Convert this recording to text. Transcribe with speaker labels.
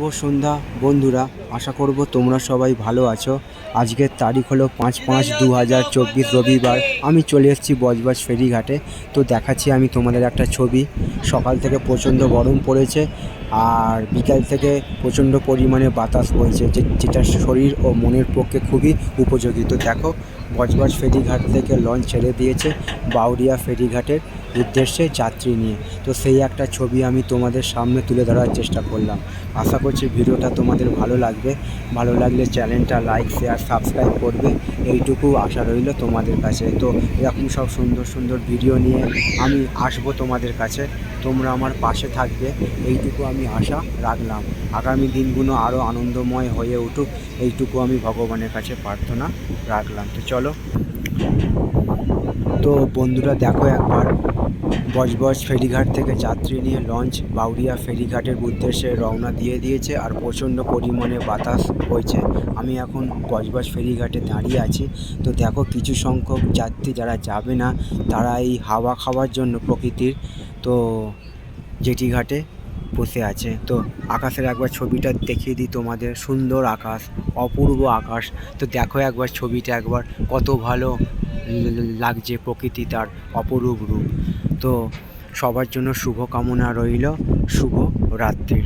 Speaker 1: শুভ সন্ধ্যা বন্ধুরা, আশা করব তোমরা সবাই ভালো আছো। আজকের তারিখ হলো 5/5/2024 রবিবার। আমি চলে এসেছি বজবজ ফেরিঘাটে। তো দেখাচ্ছি আমি তোমাদের একটা ছবি। সকাল থেকে প্রচণ্ড গরম পড়েছে আর বিকাল থেকে প্রচণ্ড পরিমাণে বাতাস বইছে, যেটা শরীর ও মনের পক্ষে খুবই উপযোগী। তো দেখো, বজবজ ফেরিঘাট থেকে লঞ্চ ছেড়ে দিয়েছে বাউরিয়া ফেরিঘাটের উদ্দেশ্যে যাত্রী নিয়ে। তো সেই একটা ছবি আমি তোমাদের সামনে তুলে ধরার চেষ্টা করলাম। আশা করছি ভিডিওটা তোমাদের ভালো লাগবে। ভালো লাগলে চ্যানেলটা লাইক, শেয়ার, সাবস্ক্রাইব করবে, এইটুকু আশা রইল তোমাদের কাছে। তো এরকম সব সুন্দর সুন্দর ভিডিও নিয়ে আমি আসবো তোমাদের কাছে। তোমরা আমার পাশে থাকবে, এইটুকু আমি আশা রাখলাম। আগামী দিনগুলো আরও আনন্দময় হয়ে উঠুক, এইটুকু আমি ভগবানের কাছে প্রার্থনা রাখলাম। তো চলো, তো বন্ধুরা দেখো একবার, বজবজ ফেরিঘাট থেকে যাত্রী নিয়ে লঞ্চ বাউরিয়া ফেরিঘাটের উদ্দেশ্যে রওনা দিয়ে দিয়েছে আর প্রচণ্ড পরিমাণে বাতাস বইছে। আমি এখন বজবজ ফেরিঘাটে দাঁড়িয়ে আছি। তো দেখো, কিছু সংখ্যক যাত্রী যারা যাবে না, তারা এই হাওয়া খাওয়ার জন্য প্রকৃতির তো জেটি ঘাটে বসে আছে। তো আকাশের একবার ছবিটা দেখিয়ে দিই তোমাদের। সুন্দর আকাশ, অপূর্ব আকাশ। তো দেখো একবার ছবিটা, একবার কত ভালো লাগছে প্রকৃতি, তার অপরূপ রূপ। তো সবার জন্য শুভ কামনা রইল, শুভ রাত্রি।